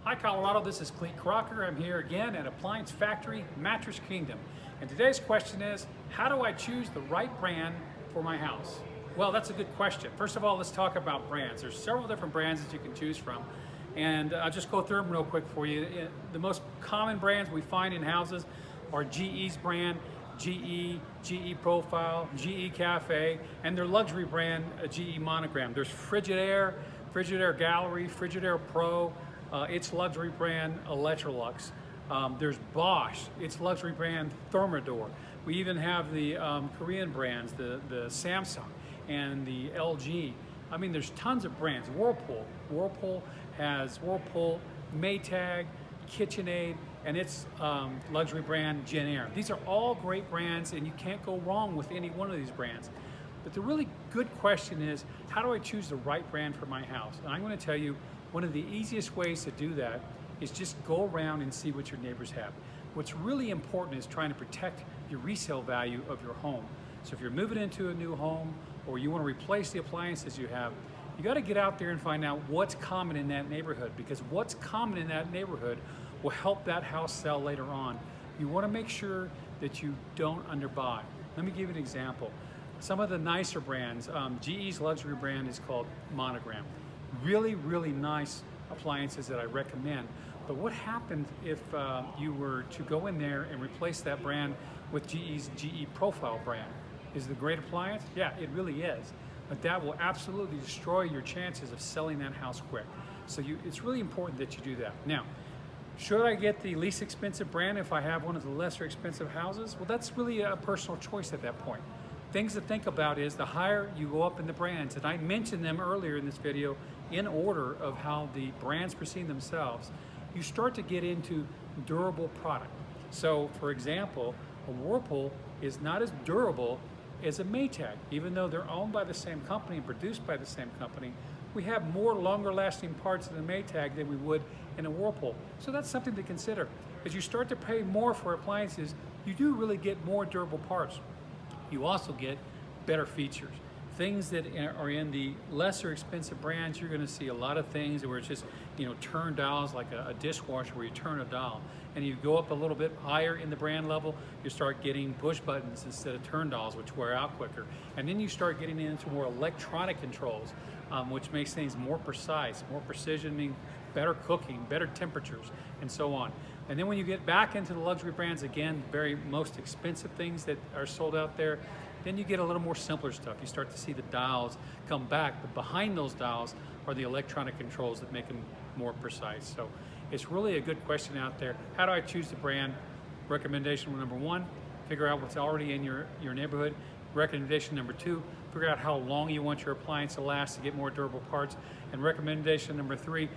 Hi Colorado, this is Clete Crocker. I'm here again at Appliance Factory, Mattress Kingdom. And today's question is, how do I choose the right brand for my house? Well, that's a good question. First of all, let's talk about brands. There's several different brands that you can choose from. And I'll just go through them real quick for you. The most common brands we find in houses are GE's brand, GE Profile, GE Cafe, and their luxury brand, GE Monogram. There's Frigidaire, Frigidaire Gallery, Frigidaire Pro, its luxury brand, Electrolux. There's Bosch, its luxury brand, Thermador. We even have the Korean brands, the Samsung and the LG. I mean, there's tons of brands. Whirlpool has Whirlpool, Maytag, KitchenAid, and its luxury brand, Air. These are all great brands, and you can't go wrong with any one of these brands. But the really good question is, how do I choose the right brand for my house? And I'm going to tell you, one of the easiest ways to do that is just go around and see what your neighbors have. What's really important is trying to protect your resale value of your home. So if you're moving into a new home or you want to replace the appliances you have, you got to get out there and find out what's common in that neighborhood, because what's common in that neighborhood will help that house sell later on. You want to make sure that you don't underbuy. Let me give you an example. Some of the nicer brands, GE's luxury brand is called Monogram. Really, really nice appliances that I recommend. But what happens if you were to go in there and replace that brand with GE's GE Profile brand? Is it a great appliance? Yeah, it really is. But that will absolutely destroy your chances of selling that house quick. So it's really important that you do that. Now, should I get the least expensive brand if I have one of the lesser expensive houses? Well, that's really a personal choice at that point. Things to think about is the higher you go up in the brands, and I mentioned them earlier in this video in order of how the brands perceive themselves, you start to get into durable product. So for example, a Whirlpool is not as durable as a Maytag. Even though they're owned by the same company and produced by the same company, we have more longer lasting parts in a Maytag than we would in a Whirlpool. So that's something to consider. As you start to pay more for appliances, you do really get more durable parts. You also get better features. Things that are in the lesser expensive brands, you're going to see a lot of things where it's just, turn dials, like a dishwasher where you turn a dial. And you go up a little bit higher in the brand level, you start getting push buttons instead of turn dials, which wear out quicker. And then you start getting into more electronic controls, which makes things more precise. More precision means better cooking, better temperatures, and so on. And then when you get back into the luxury brands, again, very most expensive things that are sold out there, then you get a little more simpler stuff. You start to see the dials come back, but behind those dials are the electronic controls that make them more precise. So it's really a good question out there. How do I choose the brand? Recommendation number one, figure out what's already in your neighborhood. Recommendation number two, figure out how long you want your appliance to last to get more durable parts. And recommendation number three,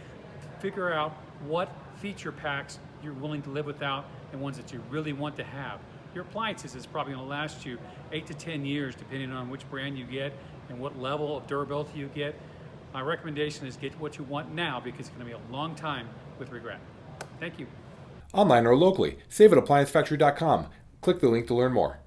figure out what feature packs you're willing to live without and ones that you really want to have. Your appliances is probably going to last you 8 to 10 years depending on which brand you get and what level of durability you get. My recommendation is get what you want now, because it's going to be a long time with regret. Thank you. Online or locally, save at ApplianceFactory.com. Click the link to learn more.